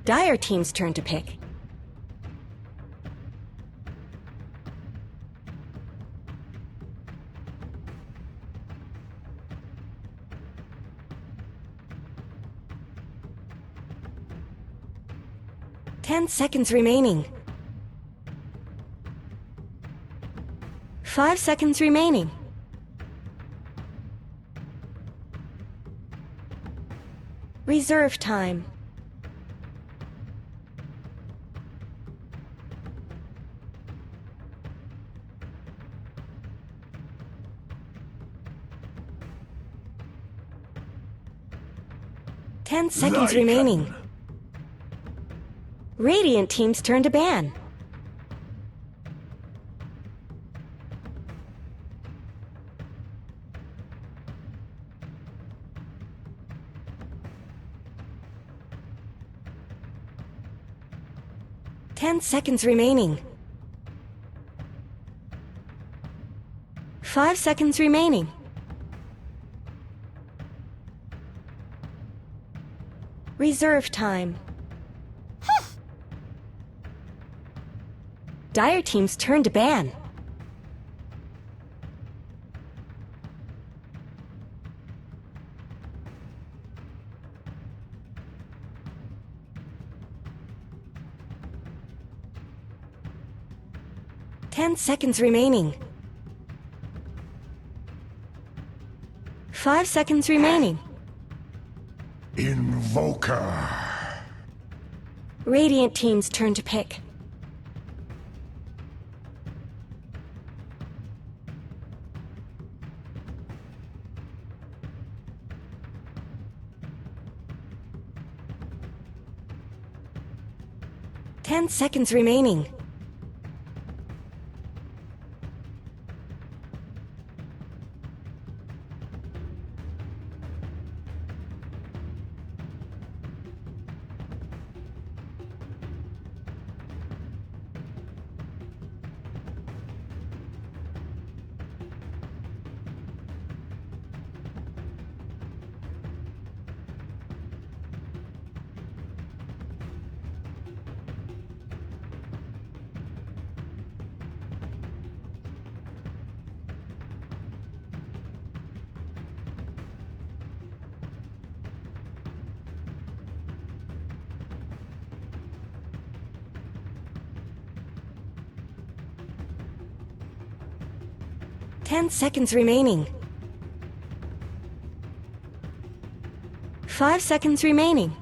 Dire team's turn to pick. Ten seconds remaining. 5 seconds remaining. Reserve time. Ten seconds remaining. Radiant team's turn to ban. Ten seconds remaining. 5 seconds remaining. Reserve time. Dire team's turn to ban. Ten seconds remaining. 5 seconds remaining. Invoker. Radiant team's turn to pick. Ten seconds remaining. Ten seconds remaining. 5 seconds remaining.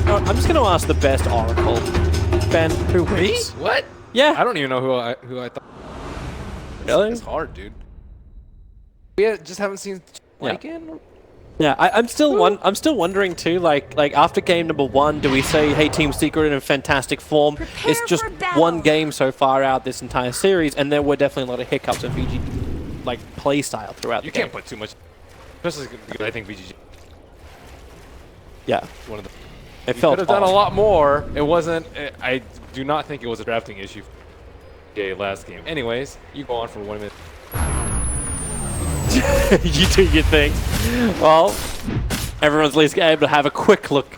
I'm just going to ask the best Oracle. Ben, who Me? wins? What? Yeah. I don't even know who I thought. Really? It's hard, dude. We just haven't seen like in. Yeah, I'm still wondering too. Like after game number 1, do we say, hey, Team Secret in fantastic form? Prepare It's just for battle. one game so far out this entire series, and there were definitely a lot of hiccups in VG like play style throughout. You the game. can't put too much, especially because I think VGG Yeah, is one of the. it You felt could have done a off. lot more. It wasn't. I do not think it was a drafting issue. Last game. Anyways, you go on for 1 minute. You do your thing. Well, everyone's at least able to have a quick look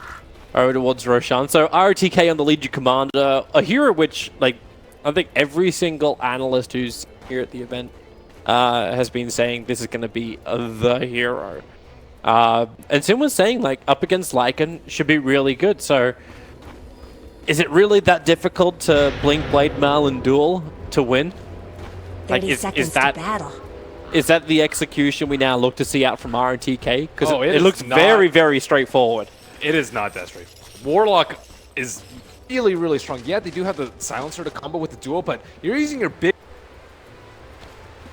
over towards Roshan. So ROTK on the Legion Commander, a hero which, like, I think every single analyst who's here at the event has been saying this is going to be the hero. And Sim was saying, like, up against Lycan should be really good. So is it really that difficult to Blink, Blade, Mail, and Duel to win? 30 seconds to battle. Is that the execution we now look to see out from RTK? Because Oh, it looks very, very straightforward. It is not that straight. Warlock is really, really strong. Yeah, they do have the silencer to combo with the duel, but you're using your big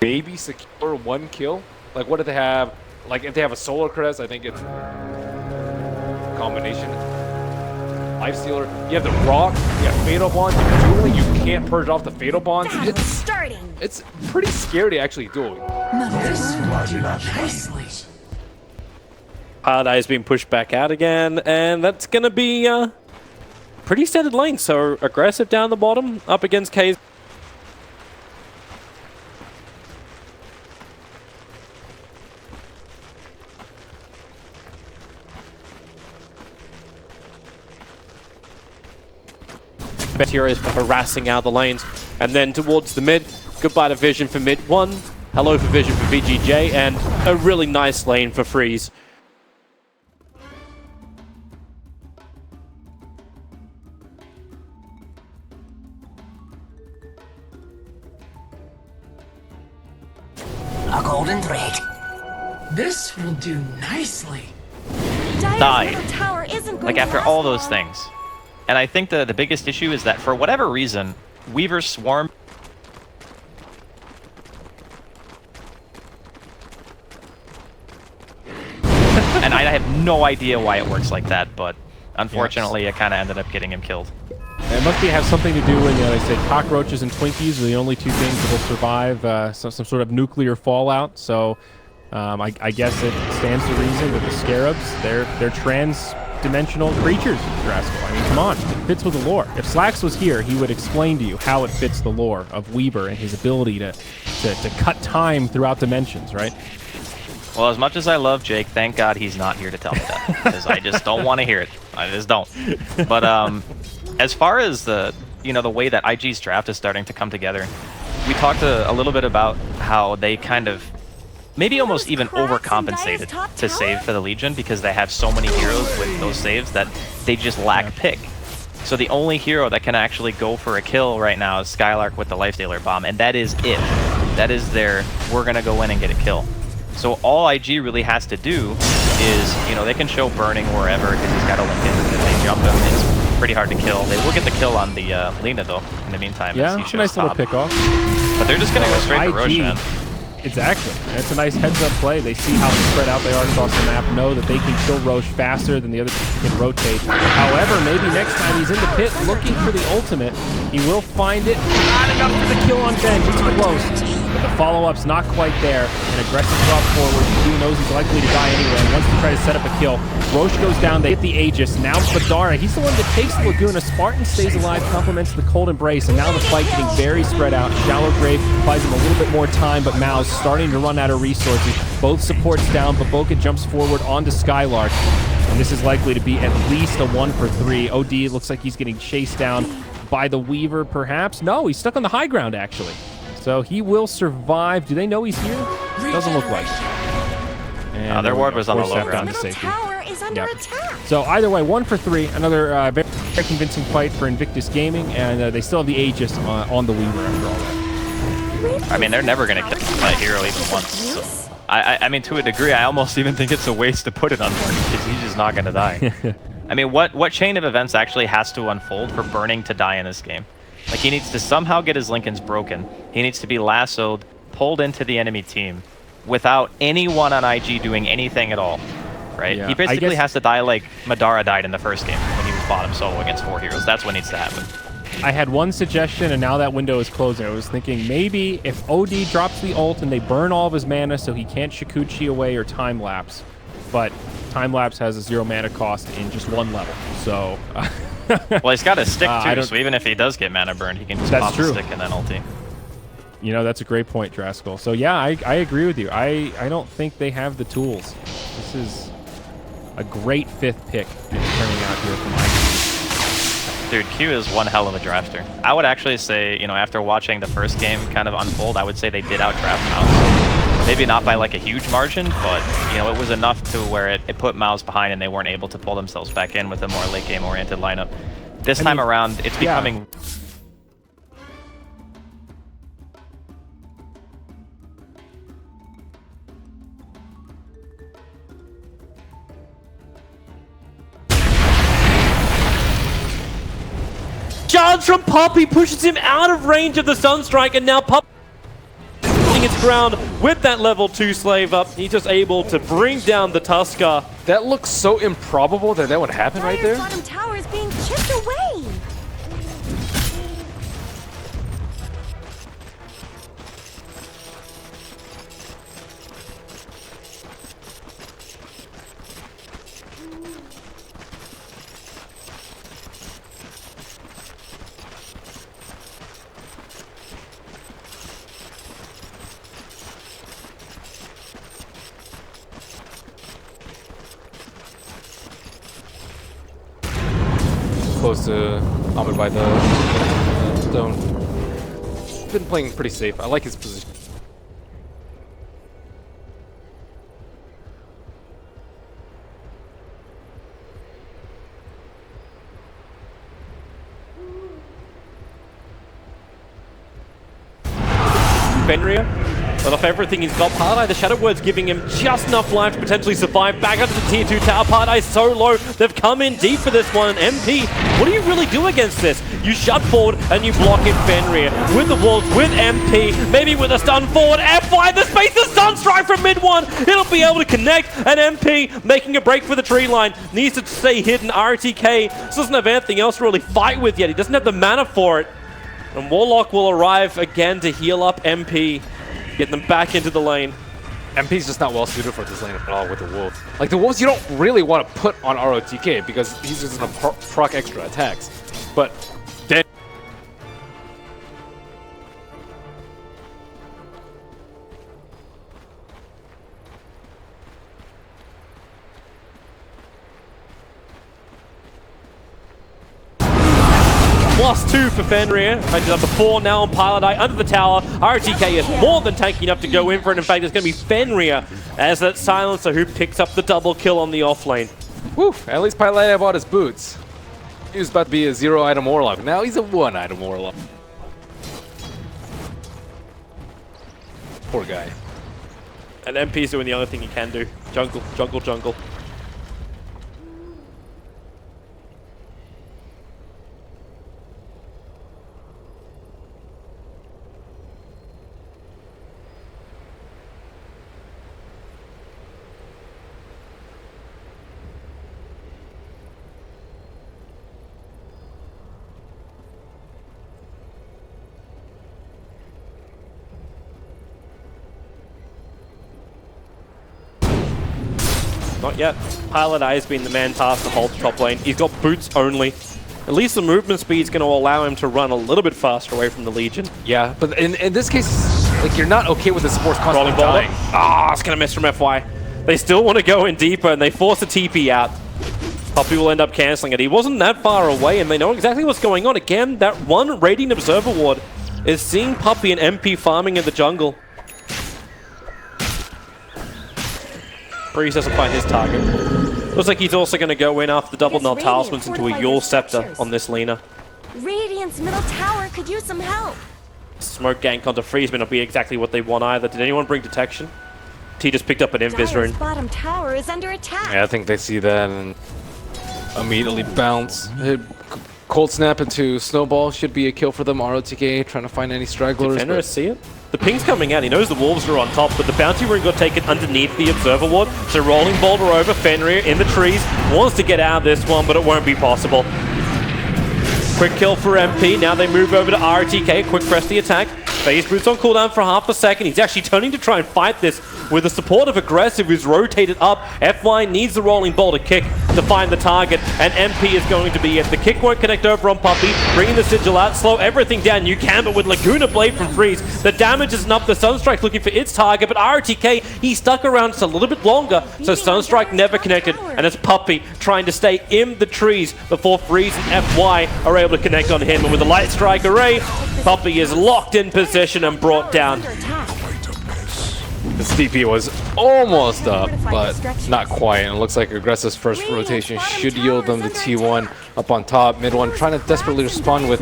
maybe secure 1 kill. Like, what if they have? Like, if they have a Solar Crest, I think it's combination. Lifestealer. You have the Rock. You have Fatal Bonds. You're dueling. You can't purge off the Fatal Bonds. Battle starting. It's pretty scary to actually duel. Redeye is being pushed back out again, and that's going to be pretty standard lane. So aggressive down the bottom, up against K's. Best heroes for harassing out the lanes, and then towards the mid. Goodbye to Vision for mid 1. Hello for Vision for VGJ, and a really nice lane for Freeze. A golden thread. This will do nicely. Died. Tower isn't going Like to after last all those long. things. And I think the biggest issue is that for whatever reason, Weaver's Swarm and I have no idea why it works like that, but unfortunately it kind of ended up getting him killed. It must have something to do with, they say cockroaches and Twinkies are the only two things that will survive some sort of nuclear fallout. So I guess it stands to reason that the Scarabs, they're trans-dimensional creatures, Rascal. I mean, come on, it fits with the lore. If Slacks was here, he would explain to you how it fits the lore of Weaver and his ability to cut time throughout dimensions, right? Well, as much as I love Jake, thank God he's not here to tell me that, because I just don't want to hear it. I just don't. But as far as the way that IG's draft is starting to come together, we talked a little bit about how they kind of maybe almost even overcompensated to save for the Legion because they have so many heroes with those saves that they just lack pick. So the only hero that can actually go for a kill right now is Skylark with the Lifestealer Bomb, and that is it. That is their, we're going to go in and get a kill. So all IG really has to do is, they can show Burning wherever because he's got a Lincoln. If they jump him, it's pretty hard to kill. They will get the kill on the Lena, though, in the meantime. Yeah, it's a nice little pick-off. But they're just going to go straight to Roshan. Exactly. It's a nice heads-up play. They see how spread out they are across the map, know that they can kill Roche faster than the other team can rotate. However, maybe next time he's in the pit looking for the ultimate, he will find it. Not enough for the kill on Ben. It's close. But the follow-up's not quite there. An aggressive drop forward. He knows he's likely to die anyway. And wants to try to set up a kill. Roche goes down. They hit the Aegis. Now Badara. He's the one that takes the Laguna. Spartan stays alive, complements the Cold Embrace. And now the fight getting very spread out. Shallow Grave buys him a little bit more time, but Mao's starting to run out of resources. Both supports down. Baboka jumps forward onto Skylark. And this is likely to be at least a 1 for 3. OD looks like he's getting chased down by the Weaver, perhaps. No, he's stuck on the high ground, actually. So he will survive. Do they know he's here? Doesn't look like it. And their ward was on the low ground. Middle tower is under attack. So either way, 1 for 3. Another very convincing fight for Invictus Gaming, and they still have the Aegis on the Weaver after all that. I mean, they're never going to kill my hero even once. So. I mean, to a degree, I almost even think it's a waste to put it on Burning because he's just not going to die. I mean, what chain of events actually has to unfold for Burning to die in this game? Like, he needs to somehow get his Lincolns broken. He needs to be lassoed, pulled into the enemy team, without anyone on IG doing anything at all, right? Yeah, he basically has to die like Madara died in the first game when he was bottom solo against 4 heroes. That's what needs to happen. I had one suggestion, and now that window is closing. I was thinking maybe if OD drops the ult and they burn all of his mana so he can't Shikuchi away or time-lapse, but time-lapse has a 0 mana cost in just 1 level, so... Well, he's got a stick too, so even if he does get mana burned, he can just pop the stick and then ulti. That's a great point, Draskell. So yeah, I agree with you. I don't think they have the tools. This is a great 5th pick that's turning out here from IG. Dude, Q is one hell of a drafter. I would actually say, after watching the first game kind of unfold, I would say they did outdraft Mouse. Maybe not by like a huge margin, but it was enough to where it put Mouse behind and they weren't able to pull themselves back in with a more late game oriented lineup. This time around, it's becoming... Charge from Poppy pushes him out of range of the Sunstrike, and now Poppy standing its ground with that level 2 slave up. He's just able to bring down the Tusker. That looks so improbable that that would happen right Dire's there. bottom tower is being chipped away. Close to Ahmed by the stone. Been playing pretty safe. I like his position. Fenrir, but off everything he's got. Paradise, the Shadow Word's giving him just enough life to potentially survive. Back up to the tier 2 tower. Paradise so low. They've come in deep for this one. MP, what do you really do against this? You shut forward and you block in Fenrir. With the walls, with MP, maybe with a stun forward. F5, the space, the stun strike from mid one. It'll be able to connect. And MP making a break for the tree line. Needs to stay hidden. RTK doesn't have anything else to really fight with yet. He doesn't have the mana for it. And Warlock will arrive again to heal up MP, get them back into the lane. MP's just not well suited for this lane at all with the Wolves. Like the Wolves you don't really want to put on ROTK because he's just going to proc extra attacks. But then +2 for Fenrir. Makes it up to 4 now on Paladai under the tower. RTK is more than tanky enough to go in for it. In fact, it's going to be Fenrir as that silencer who picks up the double kill on the offlane. whew, at least Pilate bought his boots. He was about to be a 0-item Warlock. Now he's a 1-item Warlock. Poor guy. And MP's doing the only thing he can do. Jungle, jungle, jungle. Not yet. Pilot Eye has been the man tasked to hold the top lane. He's got boots only. At least the movement speed's going to allow him to run a little bit faster away from the Legion. Yeah, but in this case, like you're not okay with the supports constantly Rolling ball. dying. Ah, it's going to miss from FY. They still want to go in deeper and they force a TP out. Puppy will end up cancelling it. He wasn't that far away and they know exactly what's going on. Again, that one Radiant Observer Ward is seeing Puppy and MP farming in the jungle. Breeze doesn't find his target. Looks like he's also going to go in after the double null talismans into a Yule Scepter on this Lina. Radiant's middle tower could use some help. Smoke gank onto Freeze may not be exactly what they want either. Did anyone bring detection? T just picked up an Invis Dire's rune. bottom tower is under attack. Yeah, I think they see that and immediately bounce. Hit Cold Snap into Snowball should be a kill for them. ROTK trying to find any stragglers. Did Fenrir see it? The ping's coming out. He knows the Wolves are on top, but the bounty rune got taken underneath the Observer Ward. So rolling boulder over Fenrir in the trees. Wants to get out of this one, but it won't be possible. Quick kill for MP. Now they move over to RTK. Quick press the attack. Phase boots on cooldown for half a second. He's actually turning to try and fight this with the support of Aggressive who's rotated up. FY needs the rolling boulder kick to find the target, and MP is going to be it. The kick won't connect over on Puppy, bringing the Sigil out, slow everything down. You can, but with Laguna Blade from Freeze, the damage isn't up. The Sunstrike looking for its target, but RTK, he's stuck around just a little bit longer, so Sunstrike never connected, and it's Puppy trying to stay in the trees before Freeze and FY are able to connect on him. And with the Light Strike array, Puppy is locked in position and brought down. The DP was almost up, but not quite. And it looks like Aggressive's first rotation should yield them the T1 up on top. Mid one trying to desperately respond with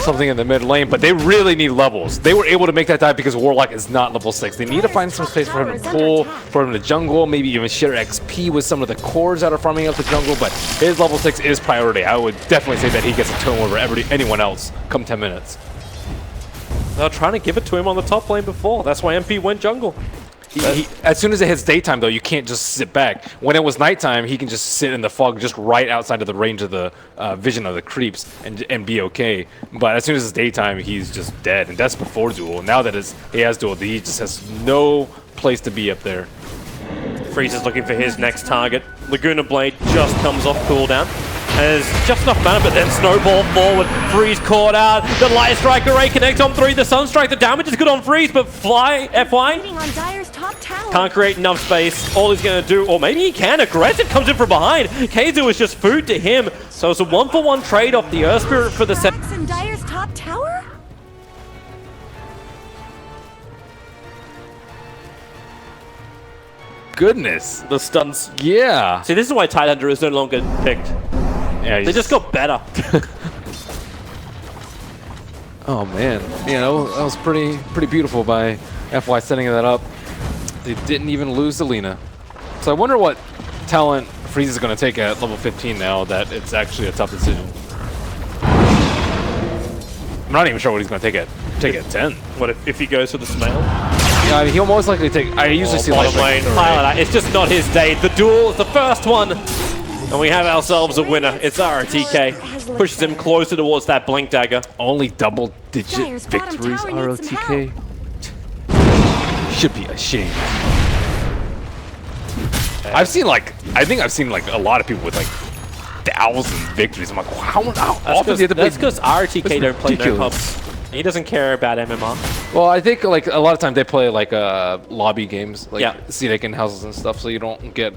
something in the mid lane, but they really need levels. They were able to make that dive because Warlock is not level 6. They need to find some space for him to pull, for him to jungle, maybe even share XP with some of the cores that are farming up the jungle, but his level 6 is priority. I would definitely say that he gets a turn over anyone else come 10 minutes. They were trying to give it to him on the top lane before. That's why MP went jungle. As soon as it hits daytime, though, you can't just sit back. When it was nighttime, he can just sit in the fog just right outside of the range of the vision of the creeps and be okay. But as soon as it's daytime, he's just dead. And that's before duel. Now that he has duel, he just has no place to be up there. Freeze is looking for his next target. Laguna Blade just comes off cooldown. There's just enough mana, but then Snowball forward. Freeze caught out. The Light Strike Array connects on 3. The Sunstrike, the damage is good on Freeze, but FY Waiting on Dire's top tower. can't create enough space. All he's going to do, or maybe he can. Aggressive comes in from behind. Keizu is just food to him. So it's a 1-for-1 trade off the Earth Spirit for the set. Cracks in Dire's top tower? Goodness. The stuns. Yeah. See, this is why Tidehunter is no longer picked. Yeah. They just got better. Oh man, you know, that was pretty beautiful by FY setting that up. They didn't even lose to Lina. So I wonder what talent Freeze is going to take at level 15 now that it's actually a tough decision. I'm not even sure what he's going to take at 10. What if he goes for the Smail? Yeah, I mean, he'll most likely take. I usually see bottom like lane. Highlight. It's just not his day. The duel is the first one. And we have ourselves a winner. It's ROTK. Pushes him closer towards that Blink Dagger. only double-digit Dire's bottom victories. tower needs some ROTK should be ashamed. I think I've seen like a lot of people with like 1,000 victories. I'm like, how often do you have to play? That's because ROTK That's don't play no ridiculous. pubs. He doesn't care about MMR. Well, I think like a lot of times they play like lobby games, like Yeah. Seedeck houses and stuff, so you don't get